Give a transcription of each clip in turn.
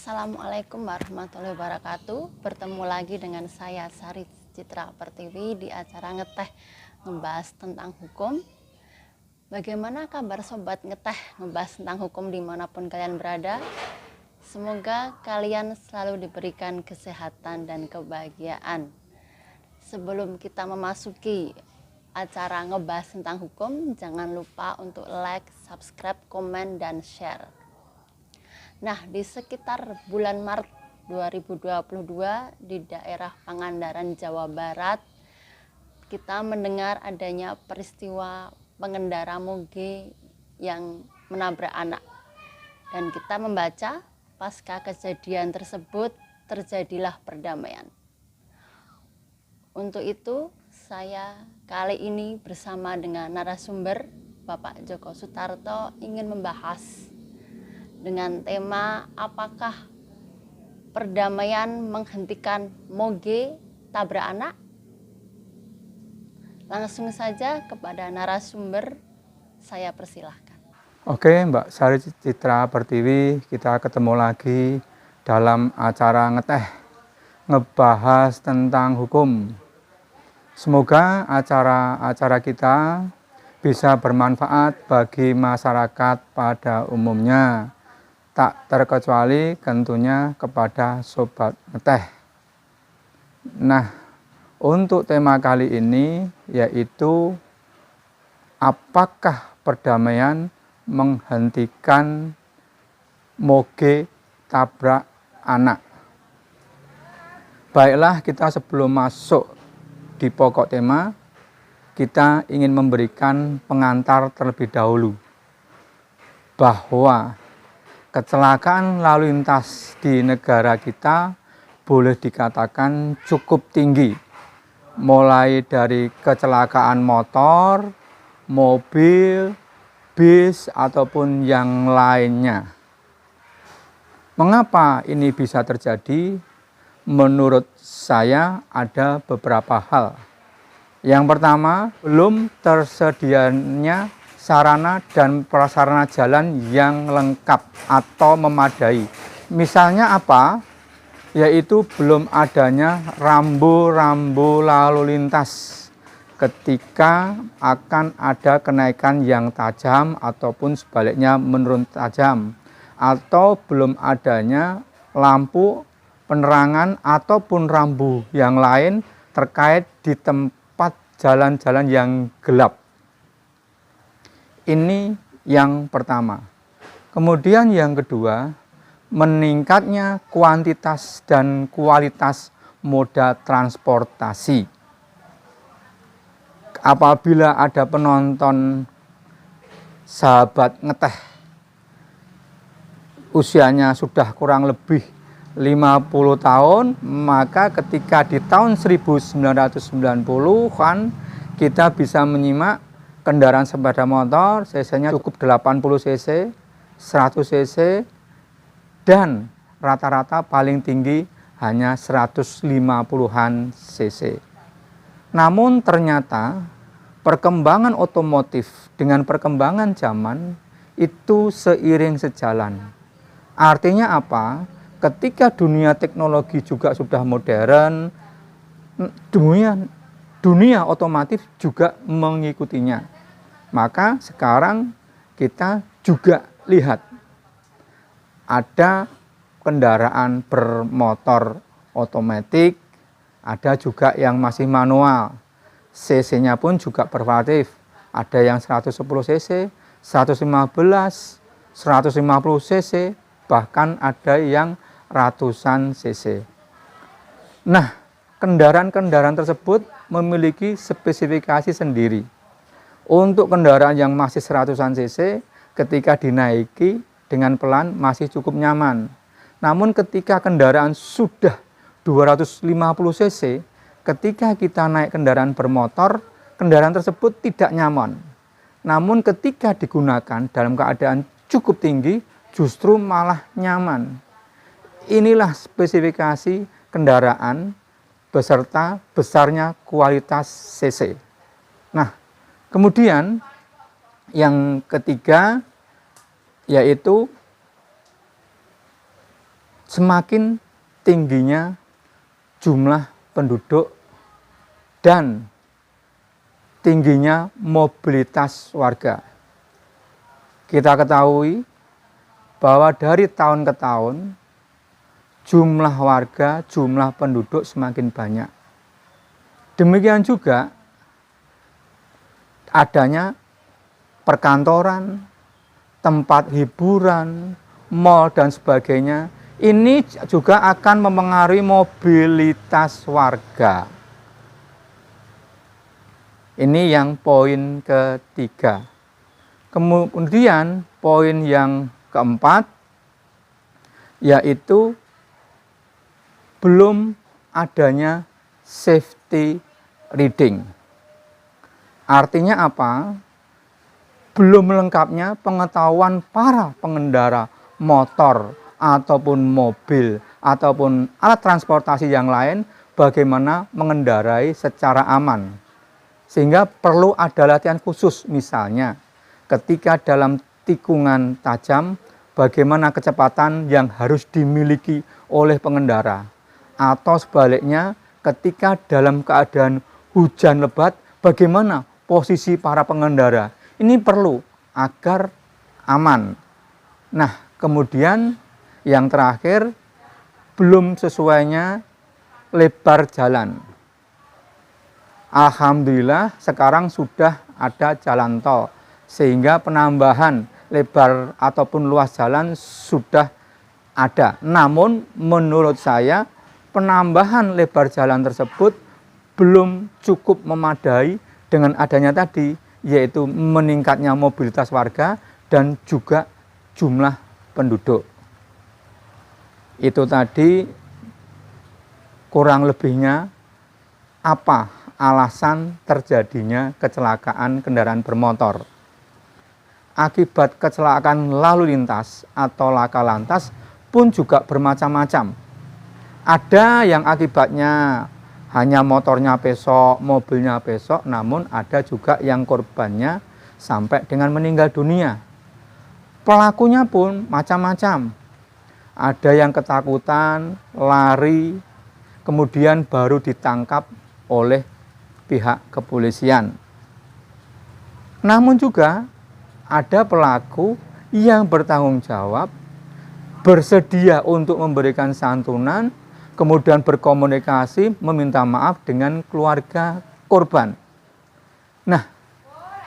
Assalamualaikum warahmatullahi wabarakatuh. Bertemu lagi dengan saya Sari Citra Pertiwi di acara Ngeteh ngebahas tentang hukum. Bagaimana kabar sobat Ngeteh ngebahas tentang hukum dimanapun kalian berada? Semoga kalian selalu diberikan kesehatan dan kebahagiaan. Sebelum kita memasuki acara ngebahas tentang hukum, jangan lupa untuk like, subscribe, komen, dan share. Nah, di sekitar bulan Maret 2022 di daerah Pangandaran, Jawa Barat, kita mendengar adanya peristiwa pengendara moge yang menabrak anak. Dan kita membaca pasca kejadian tersebut terjadilah perdamaian. Untuk itu, saya kali ini bersama dengan narasumber Bapak Joko Sutarto ingin membahas dengan tema apakah perdamaian menghentikan moge tabrak anak? Langsung saja kepada narasumber saya persilahkan. Oke, Mbak Sari Citra Pertiwi, kita ketemu lagi dalam acara Ngeteh ngebahas tentang hukum. Semoga acara kita bisa bermanfaat bagi masyarakat pada umumnya, tak terkecuali tentunya kepada Sobat Ngeteh. Nah, untuk tema kali ini yaitu apakah perdamaian menghentikan moge tabrak anak. Baiklah, kita sebelum masuk di pokok tema, kita ingin memberikan pengantar terlebih dahulu bahwa kecelakaan lalu lintas di negara kita boleh dikatakan cukup tinggi, mulai dari kecelakaan motor, mobil, bis, ataupun yang lainnya. Mengapa ini bisa terjadi? Menurut saya ada beberapa hal. Yang pertama, belum tersedianya sarana dan prasarana jalan yang lengkap atau memadai. Misalnya apa? Yaitu belum adanya rambu-rambu lalu lintas ketika akan ada kenaikan yang tajam ataupun sebaliknya menurun tajam, atau belum adanya lampu penerangan ataupun rambu yang lain terkait di tempat jalan-jalan yang gelap. Ini yang pertama. Kemudian yang kedua, meningkatnya kuantitas dan kualitas moda transportasi. Apabila ada penonton sahabat Ngeteh usianya sudah kurang lebih 50 tahun, maka ketika di tahun 1990-an kita bisa menyimak kendaraan sepeda motor cc-nya cukup 80 cc, 100 cc, dan rata-rata paling tinggi hanya 150-an cc. Namun ternyata perkembangan otomotif dengan perkembangan zaman itu seiring sejalan. Artinya apa? Ketika dunia teknologi juga sudah modern, dunia otomotif juga mengikutinya. Maka sekarang kita juga lihat ada kendaraan bermotor otomatis, ada juga yang masih manual. cc-nya pun juga bervariatif. Ada yang 110 cc, 115, 150 cc, bahkan ada yang ratusan cc. Nah, kendaraan-kendaraan tersebut memiliki spesifikasi sendiri. Untuk kendaraan yang masih 100-an cc, ketika dinaiki dengan pelan masih cukup nyaman. Namun ketika kendaraan sudah 250 cc, ketika kita naik kendaraan bermotor, kendaraan tersebut tidak nyaman. Namun ketika digunakan dalam keadaan cukup tinggi, justru malah nyaman. Inilah spesifikasi kendaraan beserta besarnya kualitas cc. Nah, kemudian yang ketiga yaitu semakin tingginya jumlah penduduk dan tingginya mobilitas warga. Kita ketahui bahwa dari tahun ke tahun jumlah warga, jumlah penduduk semakin banyak. Demikian juga adanya perkantoran, tempat hiburan, mal dan sebagainya. Ini juga akan mempengaruhi mobilitas warga. Ini yang poin ketiga. Kemudian poin yang keempat yaitu belum adanya safety reading. Artinya apa? Belum lengkapnya pengetahuan para pengendara motor ataupun mobil ataupun alat transportasi yang lain bagaimana mengendarai secara aman. Sehingga perlu ada latihan khusus, misalnya ketika dalam tikungan tajam bagaimana kecepatan yang harus dimiliki oleh pengendara. Atau sebaliknya ketika dalam keadaan hujan lebat bagaimana posisi para pengendara. Ini perlu agar aman. Nah, kemudian yang terakhir belum sesuainya lebar jalan. Alhamdulillah sekarang sudah ada jalan tol sehingga penambahan lebar ataupun luas jalan sudah ada. Namun menurut saya penambahan lebar jalan tersebut belum cukup memadai dengan adanya tadi, yaitu meningkatnya mobilitas warga dan juga jumlah penduduk. Itu tadi kurang lebihnya apa alasan terjadinya kecelakaan kendaraan bermotor. Akibat kecelakaan lalu lintas atau laka lantas pun juga bermacam-macam. Ada yang akibatnya hanya motornya besok, mobilnya besok, namun ada juga yang korbannya sampai dengan meninggal dunia. Pelakunya pun macam-macam. Ada yang ketakutan, lari, kemudian baru ditangkap oleh pihak kepolisian. Namun juga ada pelaku yang bertanggung jawab, bersedia untuk memberikan santunan, kemudian berkomunikasi, meminta maaf dengan keluarga korban. Nah,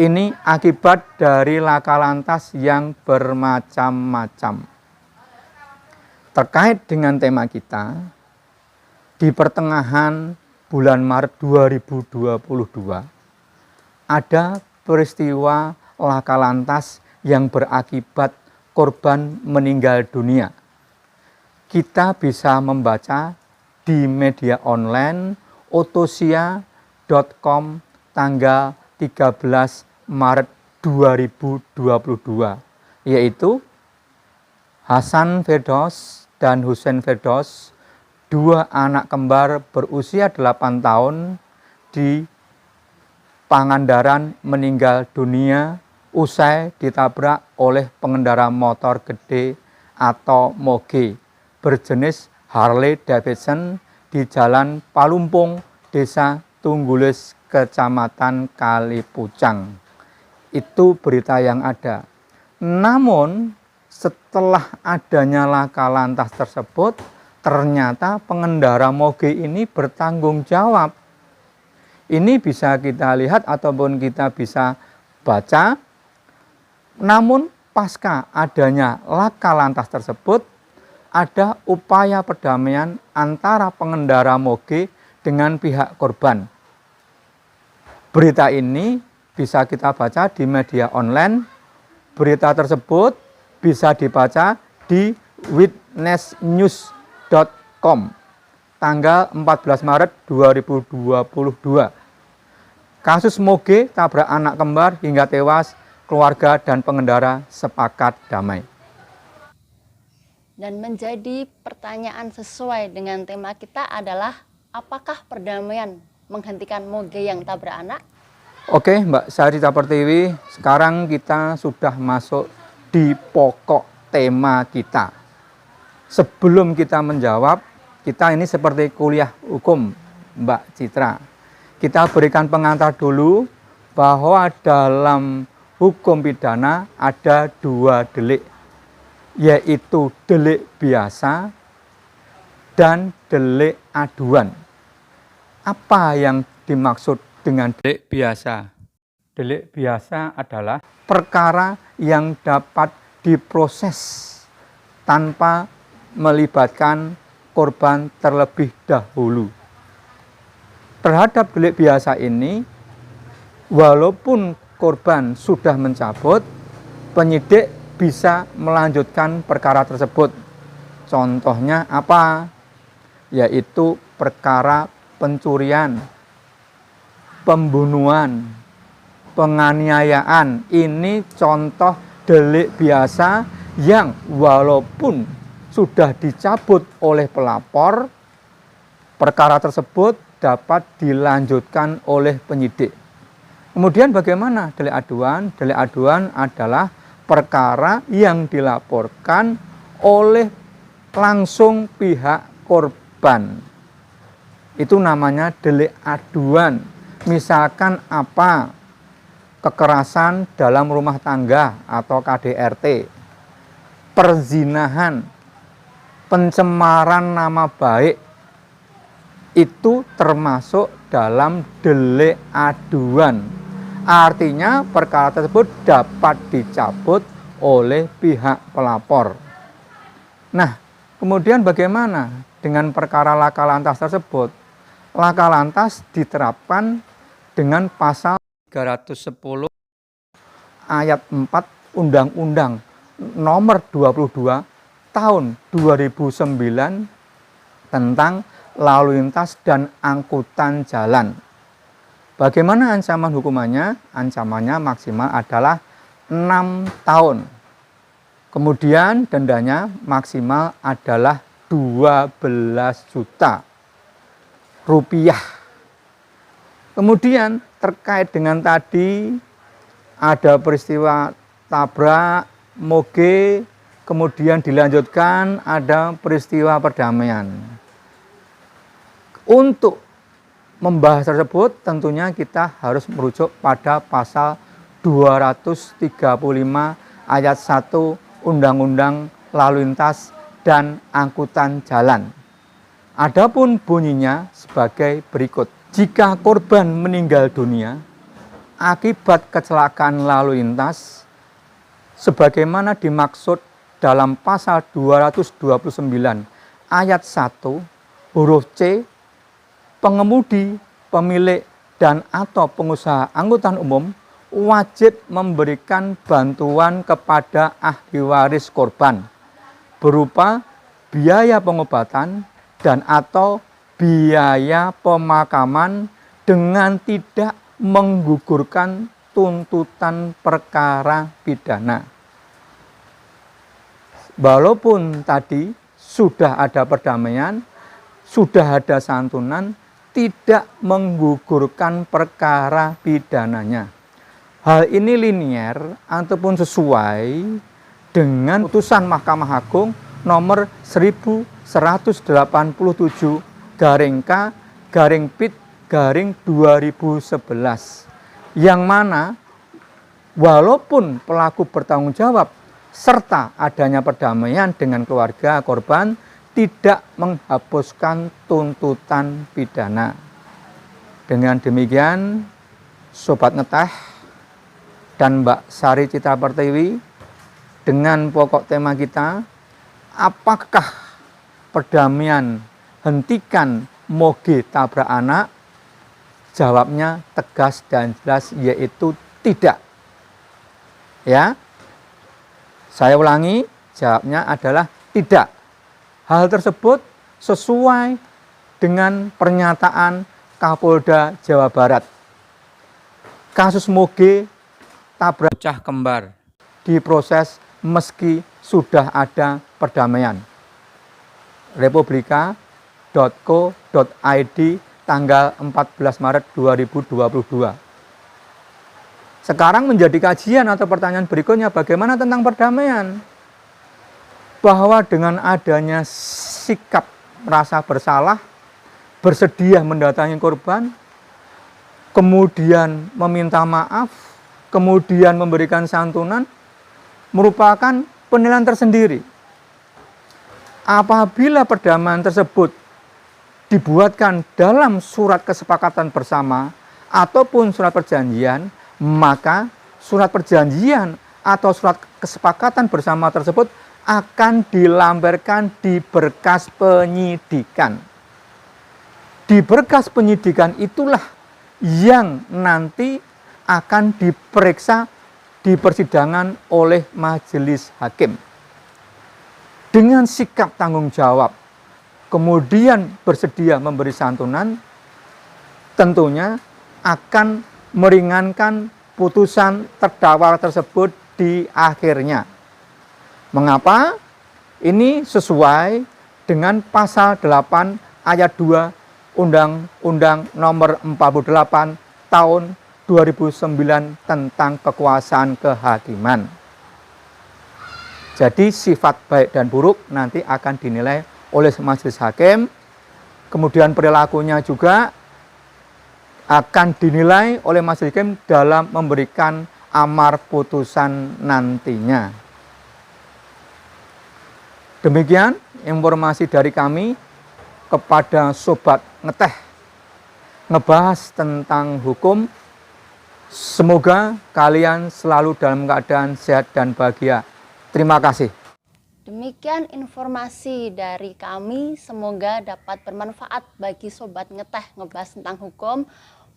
ini akibat dari laka lantas yang bermacam-macam. Terkait dengan tema kita, di pertengahan bulan Maret 2022, ada peristiwa laka lantas yang berakibat korban meninggal dunia. Kita bisa membaca di media online otosia.com tanggal 13 Maret 2022, yaitu Hasan Firdaus dan Husain Firdaus, dua anak kembar berusia 8 tahun di Pangandaran meninggal dunia usai ditabrak oleh pengendara motor gede atau moge berjenis Harley Davidson di Jalan Palumpung, Desa Tunggulis, Kecamatan Kalipucang. Itu berita yang ada. Namun setelah adanya laka lantas tersebut, ternyata pengendara moge ini bertanggung jawab. Ini bisa kita lihat ataupun kita bisa baca. Namun pasca adanya laka lantas tersebut, ada upaya perdamaian antara pengendara moge dengan pihak korban. Berita ini bisa kita baca di media online. Berita tersebut bisa dibaca di witnessnews.com tanggal 14 Maret 2022. Kasus moge tabrak anak kembar hingga tewas, keluarga dan pengendara sepakat damai. Dan menjadi pertanyaan sesuai dengan tema kita adalah, apakah perdamaian menghentikan moge yang tabrak anak? Oke Mbak Sarita Pertiwi, sekarang kita sudah masuk di pokok tema kita. sebelum kita menjawab, kita ini seperti kuliah hukum, Mbak Citra. Kita berikan pengantar dulu bahwa dalam hukum pidana ada 2 delik, yaitu delik biasa dan delik aduan. Apa yang dimaksud dengan delik biasa? Delik biasa adalah perkara yang dapat diproses tanpa melibatkan korban terlebih dahulu. Terhadap delik biasa ini, walaupun korban sudah mencabut, penyidik bisa melanjutkan perkara tersebut. Contohnya apa? Yaitu perkara pencurian, pembunuhan, penganiayaan. Ini contoh delik biasa yang walaupun sudah dicabut oleh pelapor, perkara tersebut dapat dilanjutkan oleh penyidik. Kemudian bagaimana delik aduan? Delik aduan adalah perkara yang dilaporkan oleh langsung pihak korban. Itu namanya delik aduan. Misalkan apa? Kekerasan dalam rumah tangga atau KDRT, perzinahan, pencemaran nama baik, itu termasuk dalam delik aduan. Artinya perkara tersebut dapat dicabut oleh pihak pelapor. Nah, kemudian bagaimana dengan perkara laka lantas tersebut? Laka lantas diterapkan dengan pasal 310 ayat 4 Undang-Undang nomor 22 tahun 2009 tentang lalu lintas dan angkutan jalan. Bagaimana ancaman hukumannya? Ancamannya maksimal adalah 6 tahun. Kemudian dendanya maksimal adalah 12 juta rupiah. Kemudian terkait dengan tadi ada peristiwa tabrak, moge, kemudian dilanjutkan ada peristiwa perdamaian. Untuk membahas tersebut tentunya kita harus merujuk pada pasal 235 ayat 1 Undang-Undang Lalu Lintas dan Angkutan Jalan. Adapun bunyinya sebagai berikut. Jika korban meninggal dunia akibat kecelakaan lalu lintas sebagaimana dimaksud dalam pasal 229 ayat 1 huruf C, pengemudi, pemilik, dan atau pengusaha angkutan umum wajib memberikan bantuan kepada ahli waris korban berupa biaya pengobatan dan atau biaya pemakaman dengan tidak menggugurkan tuntutan perkara pidana. Walaupun tadi sudah ada perdamaian, sudah ada santunan, tidak menggugurkan perkara pidananya. Hal ini linier ataupun sesuai dengan putusan Mahkamah Agung nomor 1187-K-PIT-2011 yang mana walaupun pelaku bertanggung jawab serta adanya perdamaian dengan keluarga korban tidak menghapuskan tuntutan pidana. Dengan demikian, Sobat Ngeteh dan Mbak Sari Citra Pertiwi, dengan pokok tema kita, apakah perdamaian hentikan moge tabrak anak? Jawabnya tegas dan jelas, yaitu tidak. Ya, saya ulangi, jawabnya adalah tidak. Hal tersebut sesuai dengan pernyataan Kapolda Jawa Barat. Kasus moge tabrak bocah kembar diproses meski sudah ada perdamaian. Republika.co.id tanggal 14 Maret 2022. Sekarang menjadi kajian atau pertanyaan berikutnya, bagaimana tentang perdamaian? bahwa dengan adanya sikap rasa bersalah, bersedia mendatangi korban, kemudian meminta maaf, kemudian memberikan santunan, merupakan penilaian tersendiri. Apabila perdamaian tersebut dibuatkan dalam surat kesepakatan bersama ataupun surat perjanjian, maka surat perjanjian atau surat kesepakatan bersama tersebut akan dilamparkan di berkas penyidikan. Di berkas penyidikan itulah yang nanti akan diperiksa di persidangan oleh majelis hakim. Dengan sikap tanggung jawab, kemudian bersedia memberi santunan, tentunya akan meringankan putusan terdakwa tersebut di akhirnya. Mengapa? Ini sesuai dengan pasal 8 ayat 2 Undang-Undang Nomor 48 Tahun 2009 tentang kekuasaan kehakiman. Jadi sifat baik dan buruk nanti akan dinilai oleh majelis hakim, kemudian perilakunya juga akan dinilai oleh majelis hakim dalam memberikan amar putusan nantinya. Demikian informasi dari kami kepada Sobat Ngeteh, ngebahas tentang hukum. Semoga kalian selalu dalam keadaan sehat dan bahagia. Terima kasih. Demikian informasi dari kami, semoga dapat bermanfaat bagi Sobat Ngeteh ngebahas tentang hukum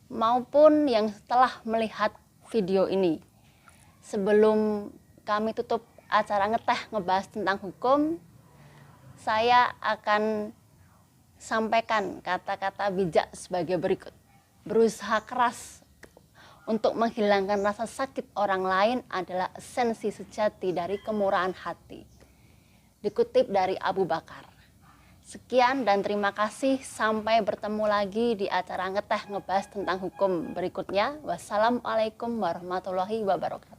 maupun yang setelah melihat video ini. Sebelum kami tutup acara Ngeteh ngebahas tentang hukum, saya akan sampaikan kata-kata bijak sebagai berikut. Berusaha keras untuk menghilangkan rasa sakit orang lain adalah esensi sejati dari kemurahan hati. Dikutip dari Abu Bakar. Sekian dan terima kasih. Sampai bertemu lagi di acara Ngeteh ngebahas tentang hukum berikutnya. Wassalamualaikum warahmatullahi wabarakatuh.